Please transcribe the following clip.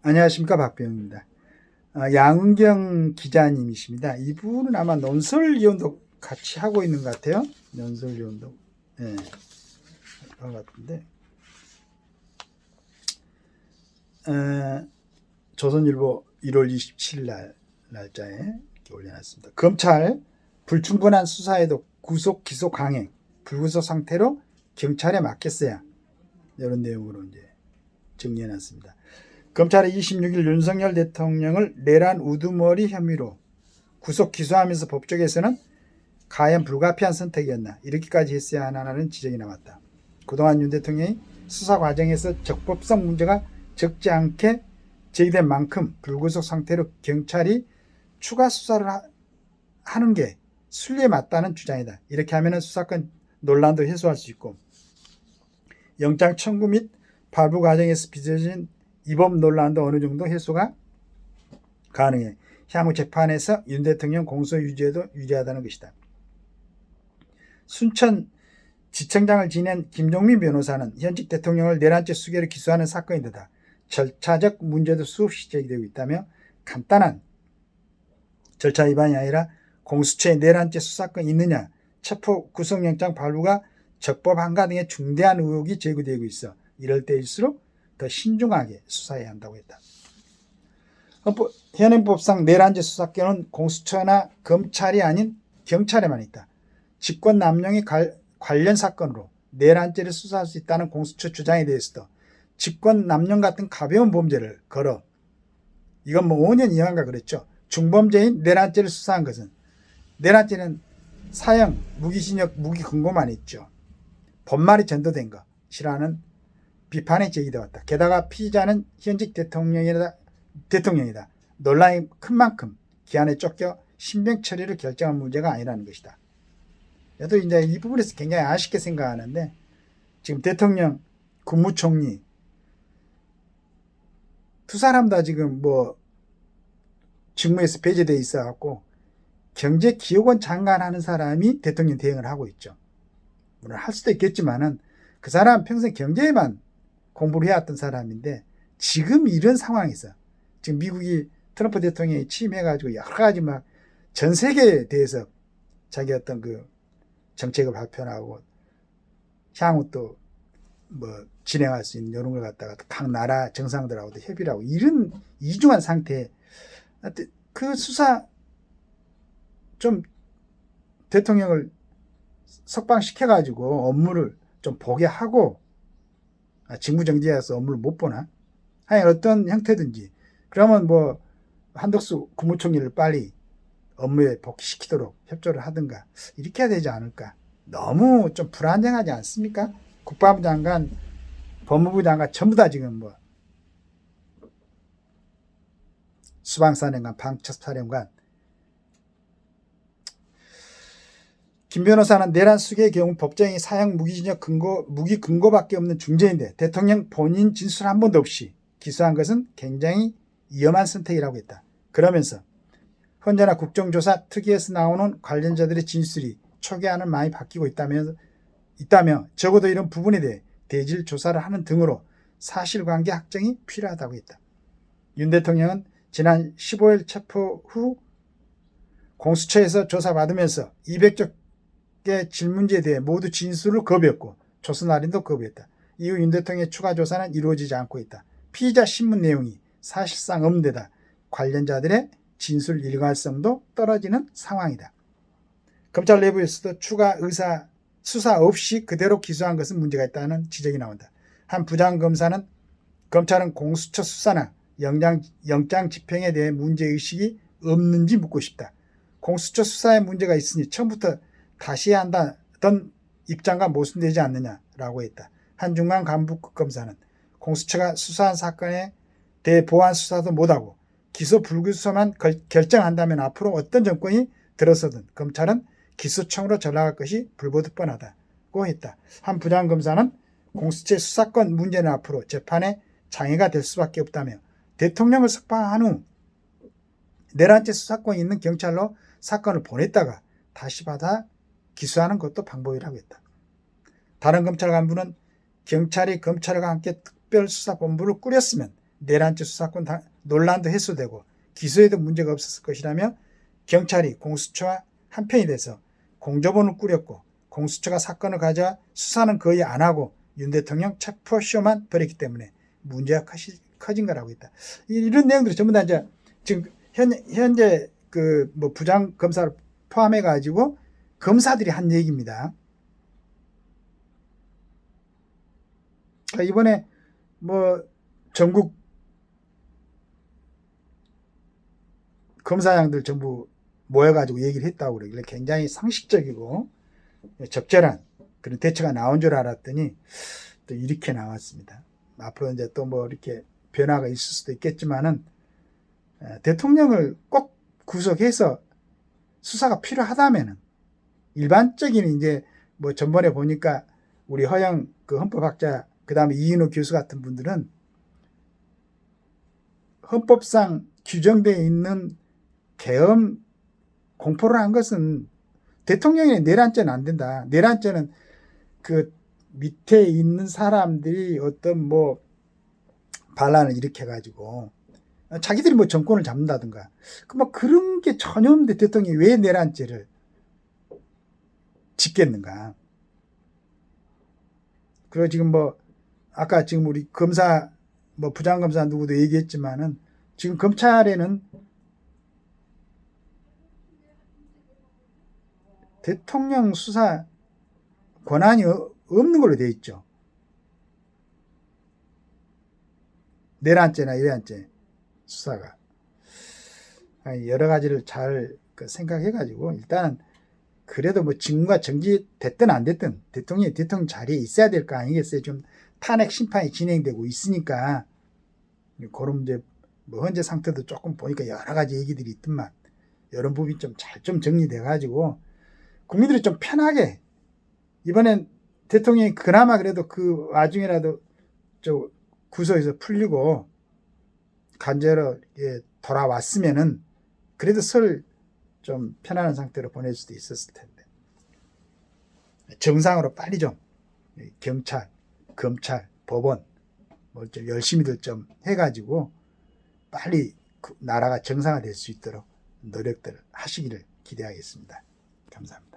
안녕하십니까, 박병입니다. 양은경 기자님이십니다. 이분은 아마 논설위원도 같이 하고 있는 것 같아요. 논설위원도 한 것 같은데 조선일보 1월 27일 날짜에 이렇게 올려놨습니다. 검찰 불충분한 수사에도 구속 기소 강행, 불구속 상태로 경찰에 맡겼어야, 이런 내용으로 이제 정리해놨습니다. 검찰이 26일 윤석열 대통령을 내란 우두머리 혐의로 구속 기소하면서 법조계에서는 과연 불가피한 선택이었나, 이렇게까지 했어야 하나라는 지적이 나왔다. 그동안 윤 대통령이 수사 과정에서 적법성 문제가 적지 않게 제기된 만큼 불구속 상태로 경찰이 추가 수사를 하는 게 순리에 맞다는 주장이다. 이렇게 하면 수사권 논란도 해소할 수 있고, 영장 청구 및 발부 과정에서 빚어진 위법 논란도 어느 정도 해소가 가능해 향후 재판에서 윤 대통령 공소 유지에도 유리하다는 것이다. 순천 지청장을 지낸 김종민 변호사는 현직 대통령을 내란죄 수개로 기소하는 사건이다. 절차적 문제도 수없이 제기되고 있다며, 간단한 절차 위반이 아니라 공수처에 내란죄 수사권이 있느냐, 체포 구속영장 발부가 적법한가 등의 중대한 의혹이 제기되고 있어 이럴 때일수록 더 신중하게 수사해야 한다고 했다. 현행법상 내란죄 수사권은 공수처나 검찰이 아닌 경찰에만 있다. 직권남용이 관련 사건으로 내란죄를 수사할 수 있다는 공수처 주장에 대해서도 직권남용 같은 가벼운 범죄를 걸어, 이건 5년 이하인가 그랬죠. 중범죄인 내란죄를 수사한 것은, 내란죄는 사형, 무기징역, 무기금고만 있죠. 본말이 전도된 것이라는 비판이 제기되어 왔다. 게다가 피의자는 현직 대통령이다. 논란이 큰 만큼 기한에 쫓겨 신병 처리를 결정한 문제가 아니라는 것이다. 저도 이제 이 부분에서 굉장히 아쉽게 생각하는데, 지금 대통령, 국무총리 두 사람 다 지금 직무에서 배제되어 있어 갖고 경제기획원 장관 하는 사람이 대통령 대행을 하고 있죠. 물론 할 수도 있겠지만은 그 사람 평생 경제에만 공부를 해왔던 사람인데, 지금 이런 상황에서 지금 미국이 트럼프 대통령이 취임해가지고 여러 가지 막 전 세계에 대해서 자기 어떤 그 정책을 발표하고 향후 또 진행할 수 있는 이런 걸 갖다가 각 나라 정상들하고도 협의를 하고, 이런 이중한 상태에 그 수사 좀 대통령을 석방시켜가지고 업무를 좀 보게 하고, 직무정지해서 업무를 못 보나? 하여간 어떤 형태든지, 그러면 한덕수 국무총리를 빨리 업무에 복귀시키도록 협조를 하든가, 이렇게 해야 되지 않을까? 너무 좀 불안정하지 않습니까? 국방부 장관, 법무부 장관 전부 다 지금 수방사령관, 방첩사령관. 김 변호사는 내란 수개의 경우 법정이 사형, 무기징역, 무기 근거밖에 없는 중죄인데 대통령 본인 진술 한 번도 없이 기소한 것은 굉장히 위험한 선택이라고 했다. 그러면서 헌재나 국정조사 특위에서 나오는 관련자들의 진술이 초기와는 많이 바뀌고 있다며 적어도 이런 부분에 대해 대질 조사를 하는 등으로 사실관계 확정이 필요하다고 했다. 윤 대통령은 지난 15일 체포 후 공수처에서 조사받으면서 200조 개 질문지에 대해 모두 진술을 거부했고 조선 할인도 거부했다. 이후 윤 대통령의 추가 조사는 이루어지지 않고 있다. 피의자 신문 내용이 사실상 없는 데다 관련자들의 진술 일관성도 떨어지는 상황이다. 검찰 내부에서도 추가 수사 없이 그대로 기소한 것은 문제가 있다는 지적이 나온다. 한 부장검사는 검찰은 공수처 수사나 영장 집행에 대해 문제의식이 없는지 묻고 싶다. 공수처 수사에 문제가 있으니 처음부터 다시 해야 한다던 입장과 모순되지 않느냐라고 했다. 한 중간 간부급 검사는 공수처가 수사한 사건에 대해 보완 수사도 못하고 기소 불기소만 결정한다면 앞으로 어떤 정권이 들어서든 검찰은 기소청으로 전락할 것이 불보듯 뻔하다고 했다. 한 부장검사는 공수처 수사권 문제는 앞으로 재판에 장애가 될 수밖에 없다며, 대통령을 석방한 후 내란죄 수사권이 있는 경찰로 사건을 보냈다가 다시 받아 기소하는 것도 방법이라고 했다. 다른 검찰 간부는 경찰이 검찰과 함께 특별수사본부를 꾸렸으면 내란죄 수사권 논란도 해소되고 기소에도 문제가 없었을 것이라며 경찰이 공수처와 한편이 돼서 공조본을 꾸렸고 공수처가 사건을 가져와 수사는 거의 안 하고 윤 대통령 체포쇼만 벌였기 때문에 문제가 커진 거라고 있다. 이런 내용들이 전부 다 이제 지금 현재 그 뭐 부장 검사를 포함해 가지고 검사들이 한 얘기입니다. 이번에 뭐 전국 검사장들 전부 모여가지고 얘기를 했다고 그러길래 굉장히 상식적이고 적절한 그런 대처가 나온 줄 알았더니 또 이렇게 나왔습니다. 앞으로 이제 또 뭐 이렇게 변화가 있을 수도 있겠지만은 대통령을 꼭 구속해서 수사가 필요하다면은 일반적인 이제 뭐 전번에 보니까 우리 허영 그 헌법학자 그다음에 이인호 교수 같은 분들은 헌법상 규정되어 있는 계엄 공포를 한 것은 대통령의 내란죄는 안 된다. 내란죄는 그 밑에 있는 사람들이 어떤 뭐 반란을 일으켜가지고 자기들이 뭐 정권을 잡는다든가 뭐 그런 게 전혀 없는데 대통령이 왜 내란죄를 짓겠는가. 그리고 지금 뭐 아까 지금 우리 검사 뭐 부장검사 누구도 얘기했지만은 지금 검찰에는 대통령 수사 권한이 없는 걸로 되어 있죠. 내란죄나 외환죄 수사가 여러 가지를 잘 생각해가지고 일단은 그래도 뭐 직무가 정지됐든 안 됐든 대통령 자리에 있어야 될 거 아니겠어요. 좀 탄핵 심판이 진행되고 있으니까 그런 이제 뭐 현재 상태도 조금 보니까 여러 가지 얘기들이 있더만 이런 부분이 좀 잘 좀 정리돼가지고 국민들이 좀 편하게 이번엔 대통령이 그나마 그래도 그 와중이라도 저 구속에서 풀리고 간제로 돌아왔으면은 그래도 설 좀 편안한 상태로 보낼 수도 있었을 텐데 정상으로 빨리 좀 경찰, 검찰, 법원 뭐 좀 열심히들 좀 해가지고 빨리 나라가 정상화될 수 있도록 노력들 하시기를 기대하겠습니다. 감사합니다.